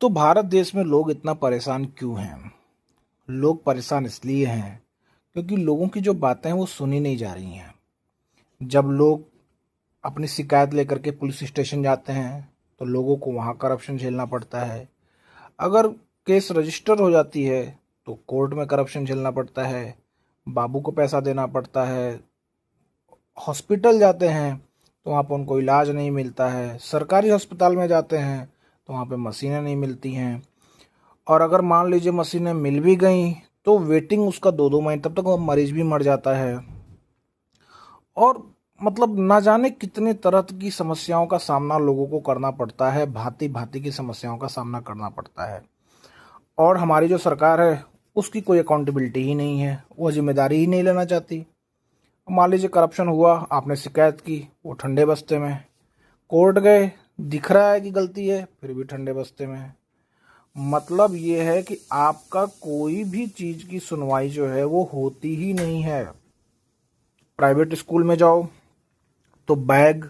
तो भारत देश में लोग इतना परेशान क्यों हैं? लोग परेशान इसलिए हैं क्योंकि लोगों की जो बातें हैं वो सुनी नहीं जा रही हैं। जब लोग अपनी शिकायत लेकर के पुलिस स्टेशन जाते हैं तो लोगों को वहाँ करप्शन झेलना पड़ता है। अगर केस रजिस्टर हो जाती है तो कोर्ट में करप्शन झेलना पड़ता है, बाबू को पैसा देना पड़ता है। हॉस्पिटल जाते हैं तो वहाँ पर उनको इलाज नहीं मिलता है। सरकारी अस्पताल में जाते हैं तो वहाँ पे मशीनें नहीं मिलती हैं। और अगर मान लीजिए मशीनें मिल भी गई तो वेटिंग उसका 2-2 महीने, तब तक वो मरीज भी मर जाता है। और मतलब ना जाने कितने तरह की समस्याओं का सामना लोगों को करना पड़ता है, भांति भांति की समस्याओं का सामना करना पड़ता है। और हमारी जो सरकार है उसकी कोई अकाउंटेबिलिटी ही नहीं है, वो जिम्मेदारी ही नहीं लेना चाहती। मान लीजिए करप्शन हुआ, आपने शिकायत की, वो ठंडे बस्ते में। कोर्ट गए, दिख रहा है कि गलती है, फिर भी ठंडे बस्ते में। मतलब ये है कि आपका कोई भी चीज़ की सुनवाई जो है वो होती ही नहीं है। प्राइवेट स्कूल में जाओ तो बैग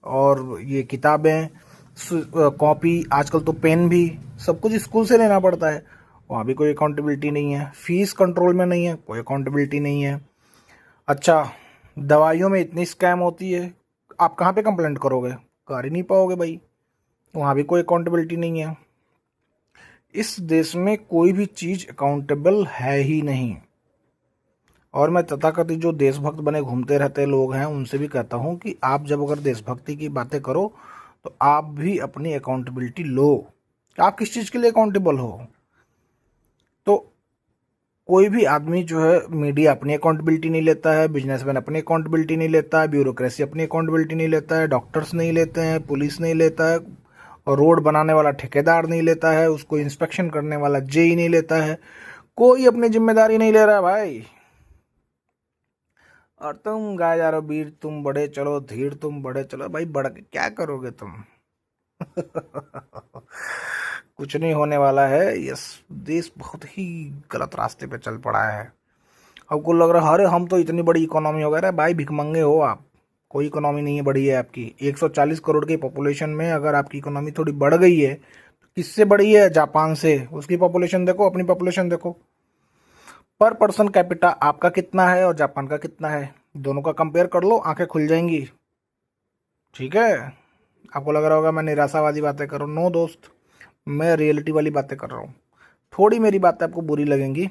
और ये किताबें, कॉपी, आजकल तो पेन भी, सब कुछ स्कूल से लेना पड़ता है। वहाँ भी कोई अकाउंटेबिलिटी नहीं है। फीस कंट्रोल में नहीं है, कोई अकाउंटेबिलिटी नहीं है। अच्छा, दवाइयों में इतनी स्कैम होती है, आप कहाँ पे कंप्लेंट करोगे? कर ही नहीं पाओगे भाई, वहाँ भी कोई अकाउंटेबिलिटी नहीं है। इस देश में कोई भी चीज़ अकाउंटेबल है ही नहीं। और मैं तथाकथित जो देशभक्त बने घूमते रहते लोग हैं उनसे भी कहता हूँ कि आप जब अगर देशभक्ति की बातें करो तो आप भी अपनी अकाउंटेबिलिटी लो कि आप किस चीज़ के लिए अकाउंटेबल हो। तो कोई भी आदमी जो है, मीडिया अपनी अकाउंटेबिलिटी नहीं लेता है, बिजनेसमैन अपनी अकाउंटेबिलिटी नहीं लेता है, ब्यूरोक्रेसी अपनी अकाउंटेबिलिटी नहीं लेता है, डॉक्टर्स नहीं लेते हैं, पुलिस नहीं लेता है, और रोड बनाने वाला ठेकेदार नहीं लेता है, उसको इंस्पेक्शन करने वाला जेई नहीं लेता है। कोई अपनी जिम्मेदारी नहीं ले रहा है भाई। और तुम गाए जा रहे हो वीर तुम बड़े चलो, धीर तुम बड़े चलो। भाई बढ़ के क्या करोगे तुम? कुछ नहीं होने वाला है। यस, देश बहुत ही गलत रास्ते पे चल पड़ा है। आपको लग रहा है अरे हम तो इतनी बड़ी इकोनॉमी हो गए। अरे भाई भिखमंगे हो आप, कोई इकोनॉमी नहीं है बड़ी है आपकी। 140 करोड़ की पॉपुलेशन में अगर आपकी इकोनॉमी थोड़ी बढ़ गई है तो किससे बढ़ी है? जापान से। उसकी पॉपुलेशन देखो, अपनी पॉपुलेशन देखो। पर पर्सन कैपिटा आपका कितना है और जापान का कितना है, दोनों का कंपेयर कर लो, आंखें खुल जाएंगी। ठीक है, आपको लग रहा होगा मैं निराशावादी बातें कर रहा हूँ। नो दोस्त, मैं रियलिटी वाली बातें कर रहा हूँ। थोड़ी मेरी बातें आपको बुरी लगेंगी,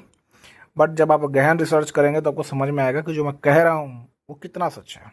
बट जब आप गहन रिसर्च करेंगे तो आपको समझ में आएगा कि जो मैं कह रहा हूँ वो कितना सच है।